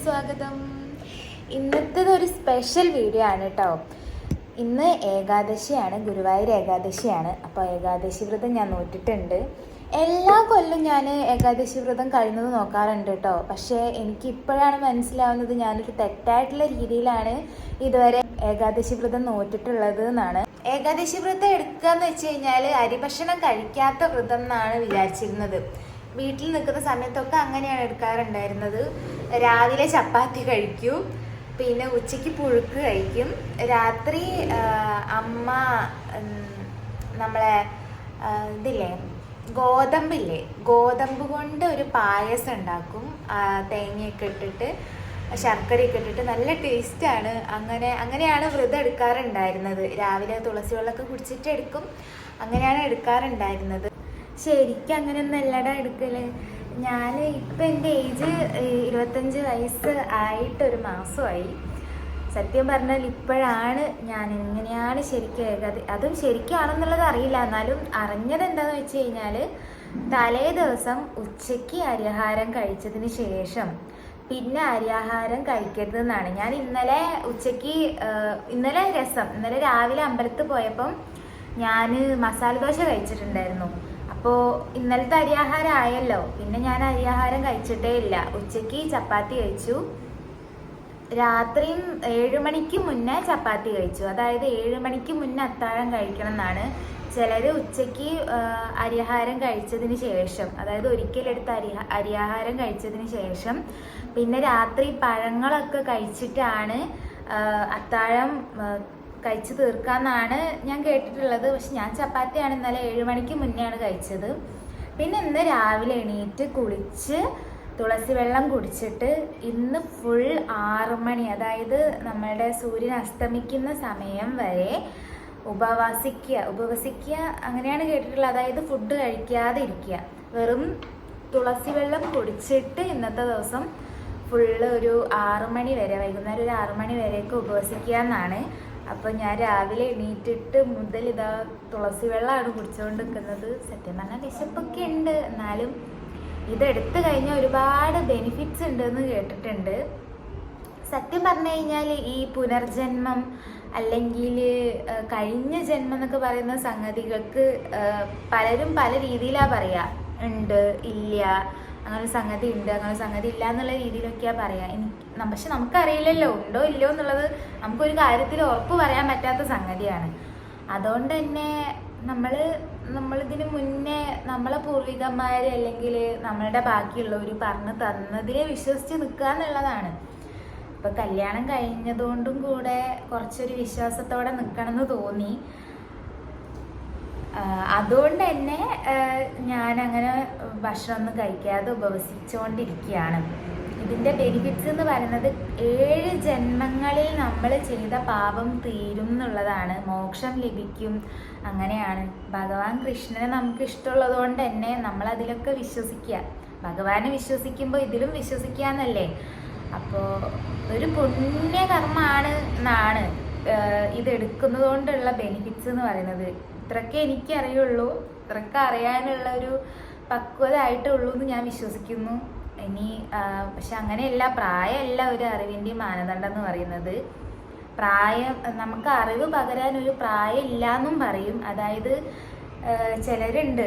സ്വാഗതം. ഇന്നത്തേത് ഒരു special video ആണ് കേട്ടോ. ഇന്ന് ഏകാദശിയാണ്, ഗുരുവായൂർ ഏകാദശിയാണ്. അപ്പോൾ ഏകാദശി വ്രതം ഞാൻ നോറ്റിട്ടുണ്ട്. എല്ലാ കൊല്ലം ഞാൻ ഏകാദശി വ്രതം കഴിയുന്നത് നോക്കാറുണ്ട് കേട്ടോ. പക്ഷേ എനിക്ക് ഇപ്പോഴാണ് മനസ്സിലാവുന്നത് ഞാനൊരു തെറ്റായിട്ടുള്ള രീതിയിലാണ് ഇതുവരെ ഏകാദശി വ്രതം നോറ്റിട്ടുള്ളത് എന്നാണ്. ഏകാദശി വ്രതം എടുക്കുക എന്ന് വെച്ച് കഴിഞ്ഞാൽ അരിഭക്ഷണം കഴിക്കാത്ത വ്രതം എന്നാണ് വിചാരിച്ചിരുന്നത്. വീട്ടിൽ നിൽക്കുന്ന സമയത്തൊക്കെ അങ്ങനെയാണ് എടുക്കാറുണ്ടായിരുന്നത്. രാവിലെ ചപ്പാത്തി കഴിക്കും, പിന്നെ ഉച്ചയ്ക്ക് പുഴുക്ക് കഴിക്കും, രാത്രി അമ്മ നമ്മളെ ഇതില്ലേ ഗോതമ്പ് കൊണ്ട് ഒരു പായസം ഉണ്ടാക്കും. തേങ്ങയൊക്കെ ഇട്ടിട്ട് ശർക്കരയൊക്കെ ഇട്ടിട്ട് നല്ല ടേസ്റ്റാണ്. അങ്ങനെയാണ് വ്രതം എടുക്കാറുണ്ടായിരുന്നത്. രാവിലെ തുളസി വെള്ളമൊക്കെ കുടിച്ചിട്ട് എടുക്കും, അങ്ങനെയാണ് എടുക്കാറുണ്ടായിരുന്നത്. ശരിക്കും അങ്ങനെയൊന്നും അല്ലടാ എടുക്കല്. ഞാൻ ഇപ്പം എൻ്റെ ഏജ് 25 വയസ്സ് ആയിട്ടൊരു മാസമായി. സത്യം പറഞ്ഞാൽ ഇപ്പോഴാണ് ഞാൻ എങ്ങനെയാണ് ശരിക്കും അതും ശരിക്കാണെന്നുള്ളത് അറിയില്ല. എന്നാലും അറിഞ്ഞത് എന്താണെന്ന് വെച്ച് കഴിഞ്ഞാൽ തലേ ദിവസം ഉച്ചയ്ക്ക് അരിയാഹാരം കഴിച്ചതിന് ശേഷം പിന്നെ അരിയാഹാരം കഴിക്കരുതെന്നാണ്. ഞാൻ ഇന്നലെ രാവിലെ അമ്പലത്തിൽ പോയപ്പം ഞാൻ മസാല ദോശ കഴിച്ചിട്ടുണ്ടായിരുന്നു. അപ്പോൾ ഇന്നലത്തെ അരിയാഹാരം ആയല്ലോ, പിന്നെ ഞാൻ അരിയാഹാരം കഴിച്ചിട്ടേ ഇല്ല. ഉച്ചയ്ക്ക് ചപ്പാത്തി കഴിച്ചു, രാത്രിയും 7 മണിക്ക് മുന്നേ ചപ്പാത്തി കഴിച്ചു. അതായത് 7 മണിക്ക് മുന്നേ അത്താഴം കഴിക്കണം എന്നാണ്. ചിലർ ഉച്ചയ്ക്ക് അരിയാഹാരം കഴിച്ചതിന് ശേഷം, അതായത് ഒരിക്കലെടുത്ത് അരിയാഹാരം കഴിച്ചതിന് ശേഷം പിന്നെ രാത്രി പഴങ്ങളൊക്കെ കഴിച്ചിട്ടാണ് അത്താഴം കഴിച്ച് തീർക്കാമെന്നാണ് ഞാൻ കേട്ടിട്ടുള്ളത്. പക്ഷെ ഞാൻ ചപ്പാത്തിയാണ് ഇന്നലെ 7 മണിക്ക് മുന്നെയാണ് കഴിച്ചത്. പിന്നെ ഇന്ന് രാവിലെ എണീറ്റ് കുളിച്ച് തുളസി വെള്ളം കുടിച്ചിട്ട് ഇന്ന് ഫുൾ 6 മണി, അതായത് നമ്മളുടെ സൂര്യൻ അസ്തമിക്കുന്ന സമയം വരെ ഉപവസിക്കുക അങ്ങനെയാണ് കേട്ടിട്ടുള്ളത്. അതായത് ഫുഡ് കഴിക്കാതെ ഇരിക്കുക, വെറും തുളസി വെള്ളം കുടിച്ചിട്ട് ഇന്നത്തെ ദിവസം ഫുള്ള് ഒരു 6 മണി വരെ, വൈകുന്നേരം ഒരു 6 മണി വരെയൊക്കെ ഉപവസിക്കുക എന്നാണ്. അപ്പോൾ ഞാൻ രാവിലെ എണീറ്റിട്ട് മുതൽ ഇതാ തുളസി വെള്ളമാണ് കുടിച്ചുകൊണ്ട് നിൽക്കുന്നത്. സത്യം പറഞ്ഞാൽ വിശപ്പൊക്കെ ഉണ്ട്, എന്നാലും ഇതെടുത്തു കഴിഞ്ഞാൽ ഒരുപാട് ബെനിഫിറ്റ്സ് ഉണ്ടെന്ന് കേട്ടിട്ടുണ്ട്. സത്യം പറഞ്ഞു കഴിഞ്ഞാൽ ഈ പുനർജന്മം അല്ലെങ്കിൽ കഴിഞ്ഞ ജന്മം എന്നൊക്കെ പറയുന്ന സംഗതികൾക്ക് പലരും പല രീതിയിലാണ് പറയുക. ഉണ്ട്, ഇല്ല, അങ്ങനെ സംഗതി ഉണ്ട്, അങ്ങനെ സംഗതി ഇല്ല എന്നുള്ള രീതിയിലൊക്കെയാണ് പറയുക. പക്ഷെ നമുക്കറിയില്ലല്ലോ ഉണ്ടോ ഇല്ലയോ എന്നുള്ളത്. നമുക്കൊരു കാര്യത്തിൽ ഉറപ്പ് പറയാൻ പറ്റാത്ത സംഗതിയാണ്. അതുകൊണ്ട് തന്നെ നമ്മളിതിന് മുന്നേ നമ്മളെ പൂർവികന്മാർ അല്ലെങ്കിൽ നമ്മളുടെ ബാക്കിയുള്ളവർ പറഞ്ഞു തന്നതിനെ വിശ്വസിച്ച് നിൽക്കുക എന്നുള്ളതാണ്. ഇപ്പം കല്യാണം കഴിഞ്ഞതുകൊണ്ടും കൂടെ കുറച്ചൊരു വിശ്വാസത്തോടെ നിൽക്കണമെന്ന് തോന്നി. അതുകൊണ്ട് തന്നെ ഞാനങ്ങനെ ഭക്ഷണമൊന്നും കഴിക്കാതെ ഉപവസിച്ചുകൊണ്ടിരിക്കുകയാണ്. ഇതിൻ്റെ ബെനിഫിറ്റ്സ് എന്ന് പറയുന്നത് 7 ജന്മങ്ങളിൽ നമ്മൾ ചെയ്ത പാപം തീരും എന്നുള്ളതാണ്, മോക്ഷം ലഭിക്കും, അങ്ങനെയാണ്. ഭഗവാൻ കൃഷ്ണനെ നമുക്ക് ഇഷ്ടമുള്ളത് കൊണ്ട് തന്നെ നമ്മളതിലൊക്കെ വിശ്വസിക്കുക. ഭഗവാനെ വിശ്വസിക്കുമ്പോൾ ഇതിലും വിശ്വസിക്കുക എന്നല്ലേ. അപ്പോൾ ഒരു പുണ്യകർമ്മമാണ് എന്നാണ് ഇതെടുക്കുന്നത് കൊണ്ടുള്ള ബെനിഫിറ്റ്സ് എന്ന് പറയുന്നത്. ഇത്രയൊക്കെ എനിക്കറിയുള്ളൂ, ഇത്രയൊക്കെ അറിയാനുള്ള ഒരു പക്വത ആയിട്ടുള്ളൂ എന്ന് ഞാൻ വിശ്വസിക്കുന്നു. ഇനി പക്ഷെ അങ്ങനെയല്ല, പ്രായമല്ല ഒരു അറിവിൻ്റെ മാനദണ്ഡം എന്ന് പറയുന്നത്. നമുക്ക് അറിവ് പകരാൻ ഒരു പ്രായം ഇല്ല എന്നും പറയും. അതായത് ചിലരുണ്ട്,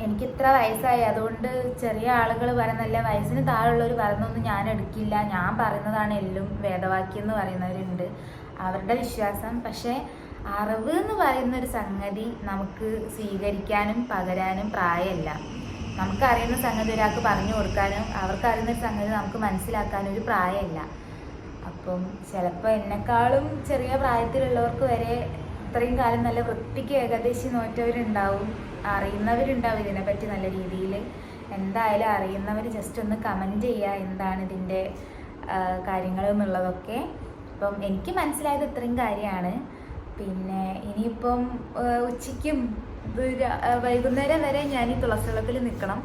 എനിക്കിത്ര വയസ്സായി അതുകൊണ്ട് ചെറിയ ആളുകൾ പറയുന്നല്ല, വയസ്സിന് താഴെയുള്ളവർ പറയുന്നൊന്നും ഞാൻ എടുക്കില്ല, ഞാൻ പറയുന്നതാണ് എല്ലാം വേദവാക്യം എന്ന് പറയുന്നവരുണ്ട്, അവരുടെ വിശ്വാസം. പക്ഷേ അറിവ് എന്ന് പറയുന്നൊരു സംഗതി നമുക്ക് സ്വീകരിക്കാനും പകരാനും പ്രായമല്ല. നമുക്കറിയുന്ന സംഗതി ഒരാൾക്ക് പറഞ്ഞു കൊടുക്കാനും അവർക്കറിയുന്നൊരു സംഗതി നമുക്ക് മനസ്സിലാക്കാനും ഒരു പ്രായമല്ല. അപ്പം ചിലപ്പോൾ എന്നെക്കാളും ചെറിയ പ്രായത്തിലുള്ളവർക്ക് വരെ ഇത്രയും കാലം നല്ല വൃത്തിക്ക് ഏകാദശി നോറ്റവരുണ്ടാവും, അറിയുന്നവരുണ്ടാവും ഇതിനെപ്പറ്റി നല്ല രീതിയിൽ. എന്തായാലും അറിയുന്നവർ ജസ്റ്റ് ഒന്ന് കമൻറ്റ് ചെയ്യുക എന്താണ് ഇതിൻ്റെ കാര്യങ്ങൾ എന്നുള്ളതൊക്കെ. അപ്പം എനിക്ക് മനസ്സിലായത് ഇത്രയും കാര്യമാണ്. പിന്നെ ഇനിയിപ്പം ഉച്ചയ്ക്കും വൈകുന്നേരം വരെ ഞാൻ ഈ തുളസി വെള്ളത്തിൽ നിൽക്കണം.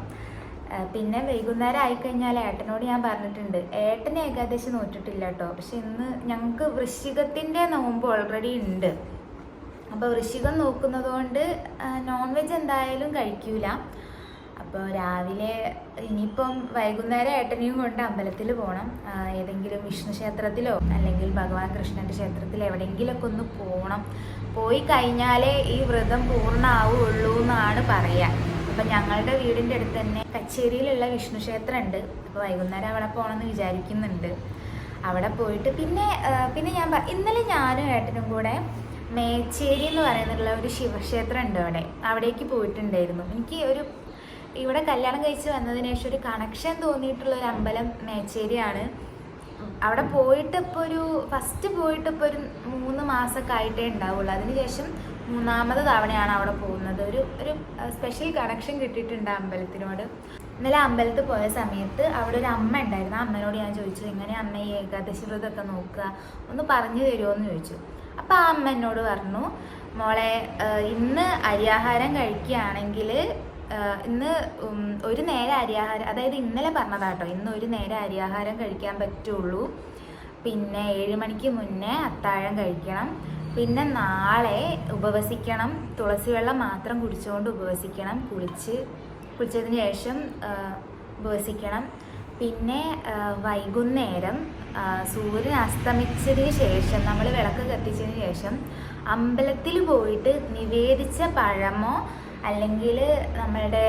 പിന്നെ വൈകുന്നേരം ആയിക്കഴിഞ്ഞാൽ ഏട്ടനോട് ഞാൻ പറഞ്ഞിട്ടുണ്ട്, ഏട്ടന് ഏകാദശി നോറ്റിട്ടില്ല കേട്ടോ. പക്ഷെ ഇന്ന് ഞങ്ങൾക്ക് വൃശ്ചികത്തിൻ്റെ നോമ്പ് ഓൾറെഡി ഉണ്ട്. അപ്പോൾ വൃശ്ചികം നോക്കുന്നത് കൊണ്ട് നോൺ വെജ് എന്തായാലും കഴിക്കൂല. അപ്പോൾ രാവിലെ ഇനിയിപ്പം വൈകുന്നേരം ഏട്ടനെയും കൊണ്ട് അമ്പലത്തിൽ പോകണം. ഏതെങ്കിലും വിഷ്ണു ക്ഷേത്രത്തിലോ അല്ലെങ്കിൽ ഭഗവാൻ കൃഷ്ണൻ്റെ ക്ഷേത്രത്തിലോ എവിടെയെങ്കിലുമൊക്കെ ഒന്ന് പോകണം. പോയി കഴിഞ്ഞാലേ ഈ വ്രതം പൂർണ്ണമാവുള്ളൂ എന്നാണ് പറയുക. അപ്പം ഞങ്ങളുടെ വീടിൻ്റെ അടുത്ത് തന്നെ കച്ചേരിയിലുള്ള വിഷ്ണു ക്ഷേത്രം ഉണ്ട്. അപ്പോൾ വൈകുന്നേരം അവിടെ പോകണമെന്ന് വിചാരിക്കുന്നുണ്ട്. അവിടെ പോയിട്ട് പിന്നെ ഇന്നലെ ഞാനും ഏട്ടനും കൂടെ മേച്ചേരി എന്ന് പറയുന്നുള്ള ഒരു ശിവക്ഷേത്രം ഉണ്ട് അവിടേക്ക് പോയിട്ടുണ്ടായിരുന്നു. എനിക്ക് ഇവിടെ കല്യാണം കഴിച്ച് വന്നതിന് ശേഷം ഒരു കണക്ഷൻ തോന്നിയിട്ടുള്ള ഒരു അമ്പലം മേച്ചേരിയാണ്. അവിടെ പോയിട്ട് ഫസ്റ്റ് പോയിട്ട് ഇപ്പോൾ ഒരു 3 മാസമൊക്കെ ആയിട്ടേ ഉണ്ടാവുള്ളൂ. അതിനുശേഷം 3ാമത് തവണയാണ് അവിടെ പോകുന്നത്. ഒരു സ്പെഷ്യൽ കണക്ഷൻ കിട്ടിയിട്ടുണ്ട് അമ്പലത്തിനോട്. ഇന്നലെ അമ്പലത്തിൽ പോയ സമയത്ത് അവിടെ ഒരു അമ്മ ഉണ്ടായിരുന്നു. ആ അമ്മനോട് ഞാൻ ചോദിച്ചു, എങ്ങനെ അമ്മ ഈ ഏകാദശി വ്രതമൊക്കെ നോക്കുക, ഒന്ന് പറഞ്ഞു തരുമോ എന്ന് ചോദിച്ചു. അപ്പോൾ ആ അമ്മ എന്നോട് പറഞ്ഞു, മോളെ ഇന്ന് അരിയാഹാരം കഴിക്കുകയാണെങ്കിൽ ഇന്ന് ഒരു നേരം അരിയാഹാരം, അതായത് ഇന്നലെ പറഞ്ഞതാട്ടോ, ഇന്ന് ഒരു നേരം അരിയാഹാരം കഴിക്കാൻ പറ്റുള്ളൂ. പിന്നെ 7 മണിക്ക് മുന്നേ അത്താഴം കഴിക്കണം. പിന്നെ നാളെ ഉപവസിക്കണം. തുളസി വെള്ളം മാത്രം കുടിച്ചുകൊണ്ട് ഉപവസിക്കണം. കുളിച്ചതിന് ശേഷം ഉപവസിക്കണം. പിന്നെ വൈകുന്നേരം സൂര്യൻ അസ്തമിച്ചതിന് ശേഷം നമ്മൾ വിളക്ക് കത്തിച്ചതിന് ശേഷം അമ്പലത്തിൽ പോയിട്ട് നിവേദിച്ച പഴമോ അല്ലെങ്കിൽ നമ്മളുടെ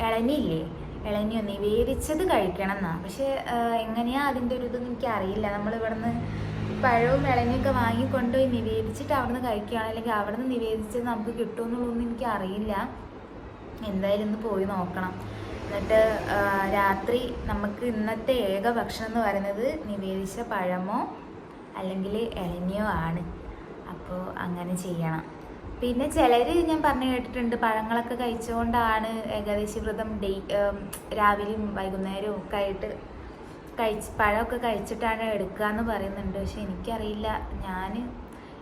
ഇളനിയോ നിവേദിച്ചത് കഴിക്കണം എന്നാണ്. പക്ഷെ എങ്ങനെയാണ് അതിൻ്റെ ഒരു ഇതൊന്നും എനിക്കറിയില്ല. നമ്മളിവിടെ നിന്ന് പഴവും ഇളനിയൊക്കെ വാങ്ങിക്കൊണ്ടുപോയി നിവേദിച്ചിട്ട് അവിടെ നിന്ന് കഴിക്കുകയാണ്, അല്ലെങ്കിൽ അവിടെ നിന്ന് നിവേദിച്ചത് നമുക്ക് കിട്ടുമെന്നുള്ളതൊന്നും എനിക്കറിയില്ല. എന്തായാലും ഒന്ന് പോയി നോക്കണം. എന്നിട്ട് രാത്രി നമുക്ക് ഇന്നത്തെ ഏക ഭക്ഷണം എന്ന് പറയുന്നത് നിവേദിച്ച പഴമോ അല്ലെങ്കിൽ ഇളനിയോ ആണ്. അപ്പോൾ അങ്ങനെ ചെയ്യണം. പിന്നെ ചിലർ ഞാൻ പറഞ്ഞു കേട്ടിട്ടുണ്ട്, പഴങ്ങളൊക്കെ കഴിച്ചുകൊണ്ടാണ് ഏകാദശി വ്രതം രാവിലെയും വൈകുന്നേരവും ഒക്കെ ആയിട്ട് പഴമൊക്കെ കഴിച്ചിട്ടാണ് എടുക്കുക എന്ന് പറയുന്നുണ്ട്. പക്ഷെ എനിക്കറിയില്ല, ഞാൻ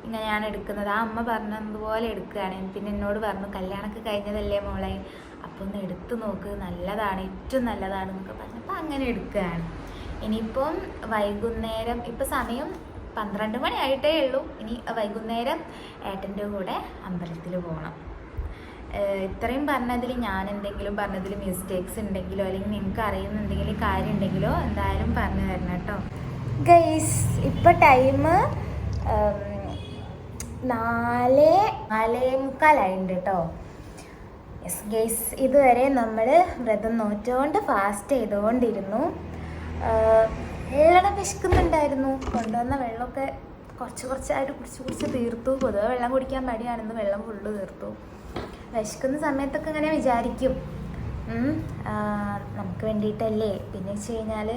ഇങ്ങനെയാണ് എടുക്കുന്നത്. ആ അമ്മ പറഞ്ഞതുപോലെ എടുക്കുകയാണ്. പിന്നെ എന്നോട് പറഞ്ഞു, കല്യാണമൊക്കെ കഴിഞ്ഞതല്ലേ മോളെ, അപ്പോൾ ഒന്ന് എടുത്ത് നോക്ക്, നല്ലതാണ്, ഏറ്റവും നല്ലതാണ് എന്നൊക്കെ പറഞ്ഞപ്പോൾ അങ്ങനെ എടുക്കുകയാണ്. ഇനിയിപ്പം വൈകുന്നേരം ഇപ്പം സമയം 12 മണി ആയിട്ടേ ഉള്ളൂ. ഇനി വൈകുന്നേരം ഏട്ടൻ്റെ കൂടെ അമ്പലത്തിൽ പോകണം. ഇത്രയും പറഞ്ഞതിൽ ഞാൻ എന്തെങ്കിലും പറഞ്ഞതിൽ മിസ്റ്റേക്സ് ഉണ്ടെങ്കിലോ അല്ലെങ്കിൽ നിങ്ങൾക്ക് അറിയുന്ന എന്തെങ്കിലും കാര്യം ഉണ്ടെങ്കിലോ എന്തായാലും പറഞ്ഞു തരണം കേട്ടോ ഗൈസ്. ഇപ്പോൾ ടൈം 4:45 കേട്ടോ. യെസ് ഗൈസ്, ഇതുവരെ നമ്മൾ വ്രതം നോറ്റുകൊണ്ട് ഫാസ്റ്റ് ചെയ്തുകൊണ്ടിരുന്നു. വെള്ളം വിശക്കുന്നുണ്ടായിരുന്നു. കൊണ്ടുവന്ന വെള്ളമൊക്കെ കുറച്ചായിട്ട് കുടിച്ച് തീർത്തു. പൊതുവെ വെള്ളം കുടിക്കാൻ മടിയാണെന്ന് വെള്ളം ഫുള്ള് തീർത്തു. വിശക്കുന്ന സമയത്തൊക്കെ ഇങ്ങനെ വിചാരിക്കും, നമുക്ക് വേണ്ടിയിട്ടല്ലേ. പിന്നെ വെച്ച് കഴിഞ്ഞാൽ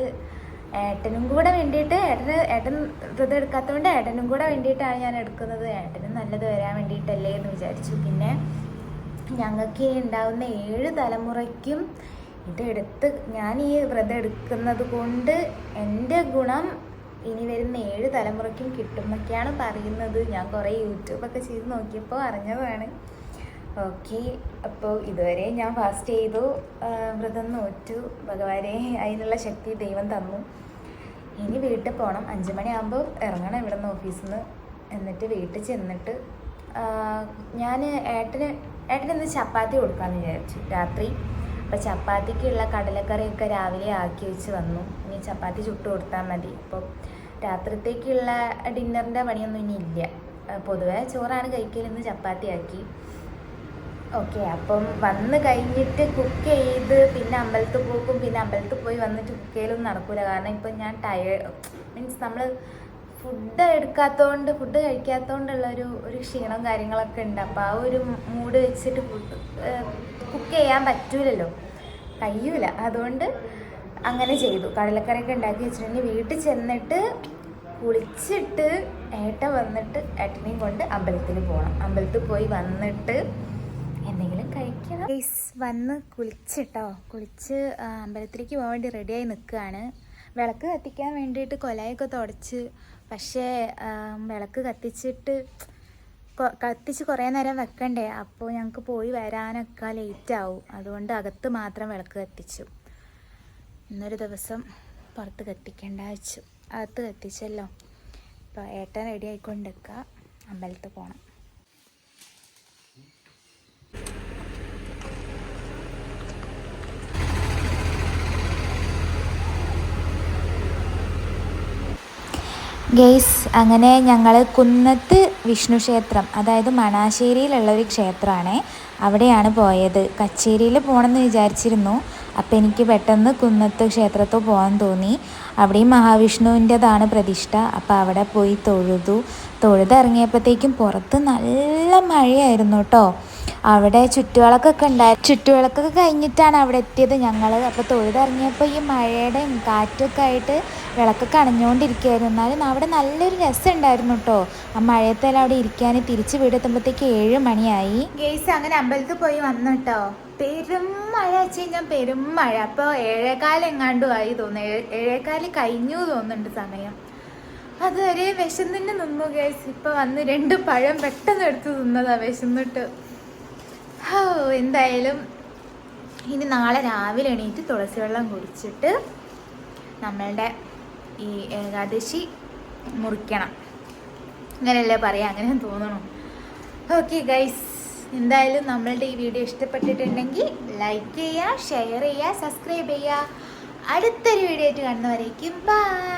ഏട്ടനും കൂടെ വേണ്ടിയിട്ട്, ഏട്ടൻ വ്രതം എടുക്കാത്തതുകൊണ്ട് ഏട്ടനും കൂടെ വേണ്ടിയിട്ടാണ് ഞാൻ എടുക്കുന്നത്. ഏട്ടനും നല്ലത് വരാൻ വേണ്ടിയിട്ടല്ലേ എന്ന് വിചാരിച്ചു. പിന്നെ ഞങ്ങൾക്ക് ഉണ്ടാവുന്ന 7 തലമുറയ്ക്കും ഇതെടുത്ത് ഞാൻ ഈ വ്രതം എടുക്കുന്നത് കൊണ്ട് എൻ്റെ ഗുണം ഇനി വരുന്ന 7 തലമുറയ്ക്കും കിട്ടുമെന്നൊക്കെയാണ് പറയുന്നത്. ഞാൻ കുറേ യൂട്യൂബൊക്കെ ചെയ്ത് നോക്കിയപ്പോൾ അറിഞ്ഞതാണ്. ഓക്കെ, അപ്പോൾ ഇതുവരെ ഞാൻ ഫാസ്റ്റ് ചെയ്തു, വ്രതം നോറ്റു. ഭഗവാനെ, അതിനുള്ള ശക്തി ദൈവം തന്നു. ഇനി വീട്ടിൽ പോകണം. 5 മണിയാകുമ്പോൾ ഇറങ്ങണം ഇവിടെ നിന്ന് ഓഫീസിൽ നിന്ന്. എന്നിട്ട് വീട്ടിൽ ചെന്നിട്ട് ഞാൻ ഏട്ടന് ചപ്പാത്തി കൊടുക്കാമെന്ന് വിചാരിച്ചു രാത്രി. അപ്പോൾ ചപ്പാത്തിക്കുള്ള കടലക്കറിയൊക്കെ രാവിലെ ആക്കി വെച്ച് വന്നു. ഇനി ചപ്പാത്തി ചുട്ട് കൊടുത്താൽ മതി. അപ്പോൾ രാത്രിത്തേക്കുള്ള ഡിന്നറിൻ്റെ പണിയൊന്നും ഇനി ഇല്ല. പൊതുവേ ചോറാണ് കഴിക്കലെന്ന് ചപ്പാത്തി ആക്കി. ഓക്കെ, അപ്പം വന്ന് കഴിഞ്ഞിട്ട് കുക്ക് ചെയ്ത് പിന്നെ അമ്പലത്തിൽ പോകും. പിന്നെ അമ്പലത്തിൽ പോയി വന്നിട്ട് കുക്ക് ചെയ്യലൊന്നും നടക്കില്ല. കാരണം ഇപ്പം ഞാൻ മീൻസ് നമ്മൾ ഫുഡ് കഴിക്കാത്തതുകൊണ്ടുള്ള ഒരു ക്ഷീണവും കാര്യങ്ങളൊക്കെ ഉണ്ട്. അപ്പോൾ ആ ഒരു മൂഡ് വെച്ചിട്ട് കുക്ക് ചെയ്യാൻ പറ്റൂലല്ലോ, കഴിയൂല. അതുകൊണ്ട് അങ്ങനെ ചെയ്തു. കടലക്കറിയൊക്കെ ഉണ്ടാക്കി വെച്ചിട്ടുണ്ടെങ്കിൽ വീട്ടിൽ ചെന്നിട്ട് കുളിച്ചിട്ട് ഏട്ടൻ വന്നിട്ട് ഏട്ടനെയും കൊണ്ട് അമ്പലത്തിൽ പോകണം. അമ്പലത്തിൽ പോയി വന്നിട്ട് എന്തെങ്കിലും കഴിക്കണം. വന്ന് കുളിച്ച് അമ്പലത്തിലേക്ക് പോകാൻ വേണ്ടി റെഡിയായി നിൽക്കുകയാണ്. വിളക്ക് കത്തിക്കാൻ വേണ്ടിയിട്ട് കൊലായൊക്കെ തുടച്ച്, പക്ഷേ വിളക്ക് കത്തിച്ച് കുറേ നേരം വെക്കണ്ടേ. അപ്പോൾ ഞങ്ങൾക്ക് പോയി വരാനൊക്കെ ലേറ്റാവും. അതുകൊണ്ട് അകത്ത് മാത്രം വിളക്ക് കത്തിച്ചു. ഇന്നൊരു ദിവസം പുറത്ത് കത്തിക്കേണ്ട വെച്ചു. അകത്ത് കത്തിച്ചല്ലോ. അപ്പോൾ ഏട്ടൻ റെഡി ആയിക്കൊണ്ടിരിക്കുക, അമ്പലത്തിൽ പോകണം. ഗെയ്സ്, അങ്ങനെ ഞങ്ങൾ കുന്നത്ത് വിഷ്ണു ക്ഷേത്രം, അതായത് മണാശ്ശേരിയിലുള്ള ഒരു ക്ഷേത്രമാണ്, അവിടെയാണ് പോയത്. കച്ചേരിയിൽ പോകണമെന്ന് വിചാരിച്ചിരുന്നു. അപ്പോൾ എനിക്ക് പെട്ടെന്ന് കുന്നത്ത് ക്ഷേത്രത്തിൽ പോകാൻ തോന്നി. അവിടെയും മഹാവിഷ്ണുവിൻ്റെതാണ് പ്രതിഷ്ഠ. അപ്പോൾ അവിടെ പോയി തൊഴുതിറങ്ങിയപ്പോഴത്തേക്കും പുറത്ത് നല്ല മഴയായിരുന്നു കേട്ടോ. അവിടെ ചുറ്റുവിളക്കൊക്കെ ഉണ്ടായിരുന്നു. ചുറ്റുവിളക്കൊക്കെ കഴിഞ്ഞിട്ടാണ് അവിടെ എത്തിയത് ഞങ്ങൾ. അപ്പോൾ തൊഴുതിറങ്ങിയപ്പോൾ ഈ മഴയുടെയും കാറ്റൊക്കെ ആയിട്ട് വിളക്കൊക്കെ അണഞ്ഞുകൊണ്ടിരിക്കുകയായിരുന്നു. എന്നാലും അവിടെ നല്ലൊരു രസം ഉണ്ടായിരുന്നു കേട്ടോ. ആ മഴയത്തെല്ലാം അവിടെ ഇരിക്കാൻ. തിരിച്ച് വീടെത്തുമ്പോഴത്തേക്ക് 7 മണിയായി. ഗെയ്സ്, അങ്ങനെ അമ്പലത്തിൽ പോയി വന്നു കേട്ടോ. പെരും മഴ വെച്ച് കഴിഞ്ഞാൽ പെരും മഴ. അപ്പോൾ 7:15 എങ്ങാണ്ടും ആയി തോന്നുന്നു. 7:15 കഴിഞ്ഞു തോന്നുന്നുണ്ട് സമയം. അതുവരെ വിശന്നിന് നിന്നു ഗൈസ്. ഇപ്പൊ വന്ന് 2 പഴം പെട്ടെന്ന് എടുത്ത് തിന്നതാ വിശന്നിട്ട്. എന്തായാലും ഇനി നാളെ രാവിലെ എണീറ്റ് തുളസി വെള്ളം കുടിച്ചിട്ട് നമ്മളുടെ ഈ ഏകാദശി മുറിക്കണം. അങ്ങനെയല്ലേ പറയാം, അങ്ങനെ തോന്നണം. ഓക്കെ ഗൈസ്, എന്തായാലും നമ്മളുടെ ഈ വീഡിയോ ഇഷ്ടപ്പെട്ടിട്ടുണ്ടെങ്കിൽ ലൈക്ക് ചെയ്യുക, ഷെയർ ചെയ്യുക, സബ്സ്ക്രൈബ് ചെയ്യുക. അടുത്തൊരു വീഡിയോ ആയിട്ട് കാണുന്നവരേക്കും ബൈ.